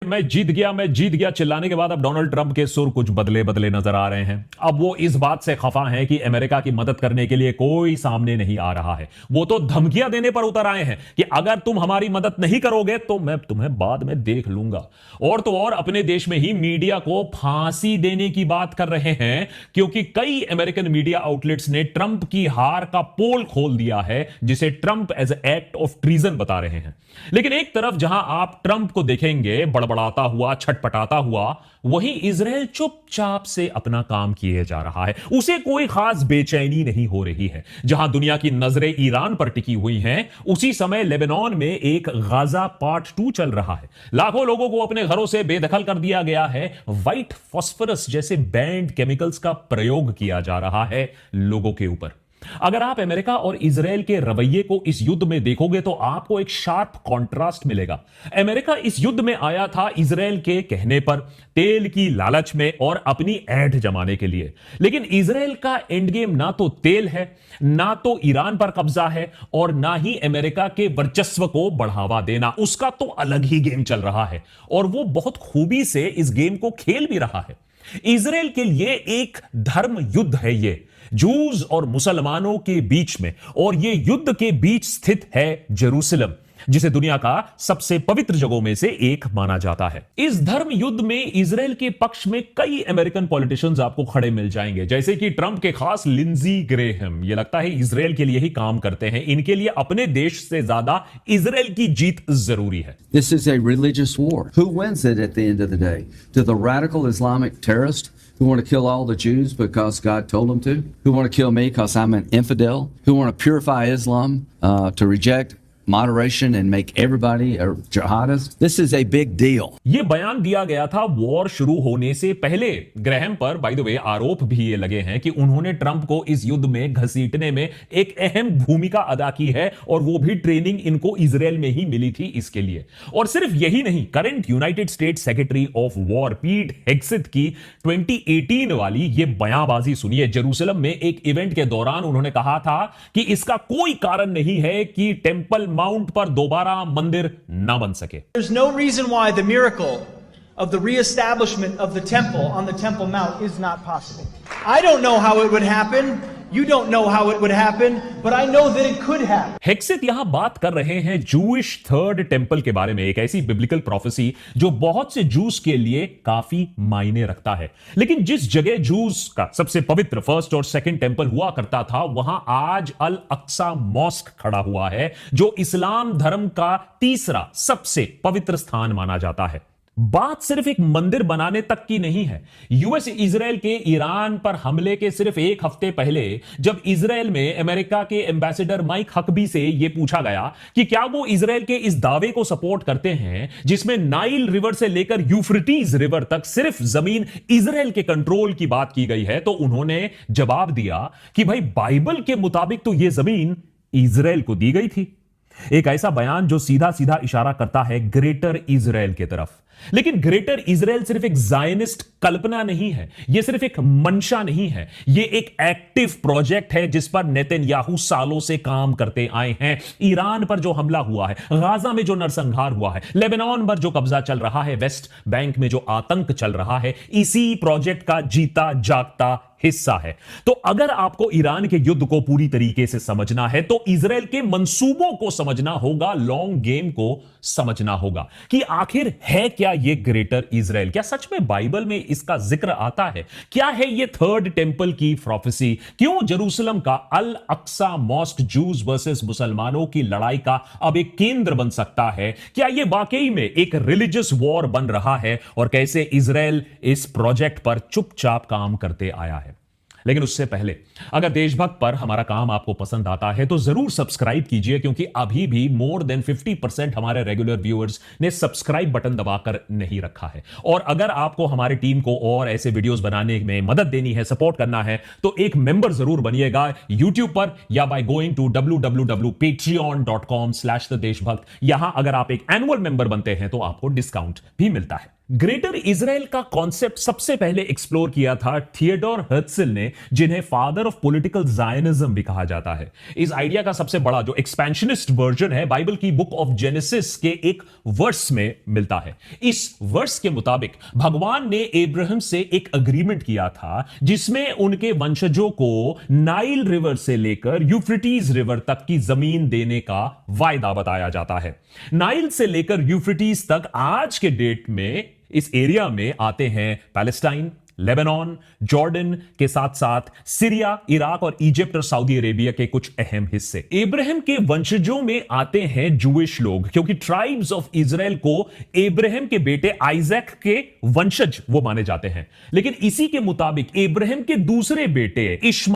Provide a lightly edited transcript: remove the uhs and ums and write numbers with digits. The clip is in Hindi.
मैं जीत गया चिल्लाने के बाद अब डोनाल्ड ट्रंप के सुर कुछ बदले बदले नजर आ रहे हैं। अब वो इस बात से खफा हैं कि अमेरिका की मदद करने के लिए कोई सामने नहीं आ रहा है। वो तो धमकियां देने पर उतर आए हैं कि अगर तुम हमारी मदद नहीं करोगे तो मैं तुम्हें बाद में देख लूंगा। और तो और अपने देश में ही मीडिया को फांसी देने की बात कर रहे हैं, क्योंकि कई अमेरिकन मीडिया आउटलेट्स ने ट्रंप की हार का पोल खोल दिया है, जिसे Trump as act of treason बता रहे हैं। लेकिन एक तरफ जहां आप ट्रंप को देखेंगे बड़बड़ाता हुआ, छटपटाता हुआ, वहीं इजराइल चुपचाप से अपना काम किए जा रहा है। उसे कोई खास बेचैनी नहीं हो रही है। जहां दुनिया की नजरें ईरान पर टिकी हुई हैं, उसी समय लेबनान में एक गाजा पार्ट 2 चल रहा है। लाखों लोगों को अपने घरों से बेदखल कर दिया गया है। व्हाइट फॉस्फोरस जैसे बैंड केमिकल्स का प्रयोग किया जा रहा है लोगों के ऊपर। अगर आप अमेरिका और इजराइल के रवैये को इस युद्ध में देखोगे तो आपको एक शार्प कॉन्ट्रास्ट मिलेगा। अमेरिका इस युद्ध में आया था इजराइल के कहने पर, तेल की लालच में और अपनी ऐंठ जमाने के लिए। लेकिन इजराइल का एंड गेम ना तो तेल है, ना तो ईरान पर कब्जा है, और ना ही अमेरिका के वर्चस्व को बढ़ावा देना। उसका तो अलग ही गेम चल रहा है और वो बहुत खूबी से इस गेम को खेल भी रहा है। इजराइल के लिए एक धर्म युद्ध है ये, जूस और मुसलमानों के बीच में, और ये युद्ध के बीच स्थित है जेरूसलम, जिसे दुनिया का सबसे पवित्र जगहों में से एक माना जाता है। इस धर्म युद्ध में इजराइल के पक्ष में कई अमेरिकन पॉलिटिशियंस आपको खड़े मिल जाएंगे, जैसे कि ट्रंप के खास लिंजी ग्रेहम। ये लगता है इजराइल के लिए ही काम करते हैं। इनके लिए अपने देश से ज्यादा इजराइल की जीत जरूरी है। This is a religious war. Who wins it at the end of the day? Do the radical Islamic terrorists who want to kill all the Jews because God told them to? Who want to kill me because I'm an infidel? Who want to purify Islam to reject moderation and make everybody a jihadist? This is a big deal. ये बयान दिया गया था वॉर शुरू होने से पहले। ग्रैहम पर बाय द वे आरोप भी ये लगे हैं कि उन्होंने ट्रंप को इस युद्ध में घसीटने में एक अहम भूमिका अदा की है, और वो भी ट्रेनिंग इनको इजराइल में ही मिली थी इसके लिए। और सिर्फ यही नहीं, current United states secretary of war पीट हेग्सेथ की 2018 वाली ये बयानबाजी सुनिए। जेरूसलम में एक इवेंट के दौरान उन्होंने कहा था कि इसका कोई कारण नहीं है कि टेंपल माउंट पर दोबारा मंदिर ना बन सके। There's no reason why the miracle of the reestablishment of the temple on the Temple Mount is not possible. I don't know how it would happen. You don't know how it would happen, but I know that it could happen. हेक्सेथ यहां बात कर रहे हैं जूइश थर्ड टेंपल के बारे में, एक ऐसी बिब्लिकल प्रोफेसी जो बहुत से जूस के लिए काफी मायने रखता है। लेकिन जिस जगह जूस का सबसे पवित्र फर्स्ट और सेकंड टेंपल हुआ करता था, वहां आज अल अक्सा मॉस्क खड़ा हुआ है, जो इस्लाम धर्म का तीसरा सबसे पवित्र स्थान माना जाता है। बात सिर्फ एक मंदिर बनाने तक की नहीं है। यूएस इजराइल के ईरान पर हमले के सिर्फ एक हफ्ते पहले जब इजराइल में अमेरिका के एम्बेसडर माइक हकबी से यह पूछा गया कि क्या वो इजराइल के इस दावे को सपोर्ट करते हैं जिसमें नाइल रिवर से लेकर यूफ्रेटिस रिवर तक सिर्फ जमीन इजराइल के कंट्रोल की बात की गई है, तो उन्होंने जवाब दिया कि भाई बाइबल के मुताबिक तो यह जमीन इजराइल को दी गई थी। एक ऐसा बयान जो सीधा सीधा इशारा करता है ग्रेटर इजराइल की तरफ। लेकिन ग्रेटर इजराइल सिर्फ एक जायनिस्ट कल्पना नहीं है, यह सिर्फ एक मंशा नहीं है, यह एक एक्टिव प्रोजेक्ट है जिस पर नेतन्याहू सालों से काम करते आए हैं। ईरान पर जो हमला हुआ है, गाजा में जो नरसंहार हुआ है, लेबनान पर जो कब्जा चल रहा है, वेस्ट बैंक में जो आतंक चल रहा है, इसी प्रोजेक्ट का जीता जागता हिस्सा है। तो अगर आपको ईरान के युद्ध को पूरी तरीके से समझना है तो इजराइल के मंसूबों को समझना होगा, लॉन्ग गेम को समझना होगा कि आखिर है क्या ये ग्रेटर इजराइल। क्या सच में बाइबल में इसका जिक्र आता है? क्या है ये थर्ड टेंपल की प्रोफेसी? क्यों जेरूसलम का अल अक्सा मॉस्क जूस वर्सेस मुसलमानों की लड़ाई का अब एक केंद्र बन सकता है? क्या ये वाकई में एक रिलीजियस वॉर बन रहा है? और कैसे इजराइल इस प्रोजेक्ट पर चुपचाप काम करते आया है? लेकिन उससे पहले अगर देशभक्त पर हमारा काम आपको पसंद आता है तो जरूर सब्सक्राइब कीजिए, क्योंकि अभी भी मोर देन 50% हमारे रेगुलर व्यूअर्स ने सब्सक्राइब बटन दबाकर नहीं रखा है। और अगर आपको हमारी टीम को और ऐसे वीडियोस बनाने में मदद देनी है, सपोर्ट करना है, तो एक मेंबर जरूर बनिएगा यूट्यूब पर या बाय गोइंग टू www.patreon.com/thedeshbhakt। यहां अगर आप एक एनुअल मेंबर बनते हैं तो आपको डिस्काउंट भी मिलता है। ग्रेटर इजराइल का कॉन्सेप्ट सबसे पहले एक्सप्लोर किया था थियोडोर हर्त्ज़ल ने, जिन्हें फादर ऑफ पॉलिटिकल जायनिज्म भी कहा जाता है। इस आइडिया का सबसे बड़ा जो एक्सपेंशनिस्ट वर्जन है बाइबल की बुक ऑफ जेनेसिस के एक वर्स में मिलता है। इस वर्स के मुताबिक भगवान ने अब्राहम से एक अग्रीमेंट किया था जिसमें उनके वंशजों को नाइल रिवर से लेकर यूफ्रेटिस रिवर तक की जमीन देने का वायदा बताया जाता है। नाइल से लेकर यूफ्रेटिस तक आज के डेट में इस एरिया में आते हैं पैलेस्टाइन, लेबनान, जॉर्डन के साथ साथ सीरिया, इराक और इजिप्ट और सऊदी अरेबिया के कुछ अहम हिस्से। अब्राहम के वंशजों में आते हैं जूइश लोग, क्योंकि ट्राइब्स ऑफ इजराइल को अब्राहम के बेटे आइजैक के वंशज वो माने जाते हैं। लेकिन इसी के मुताबिक अब्राहम के दूसरे बेटे इश्माएल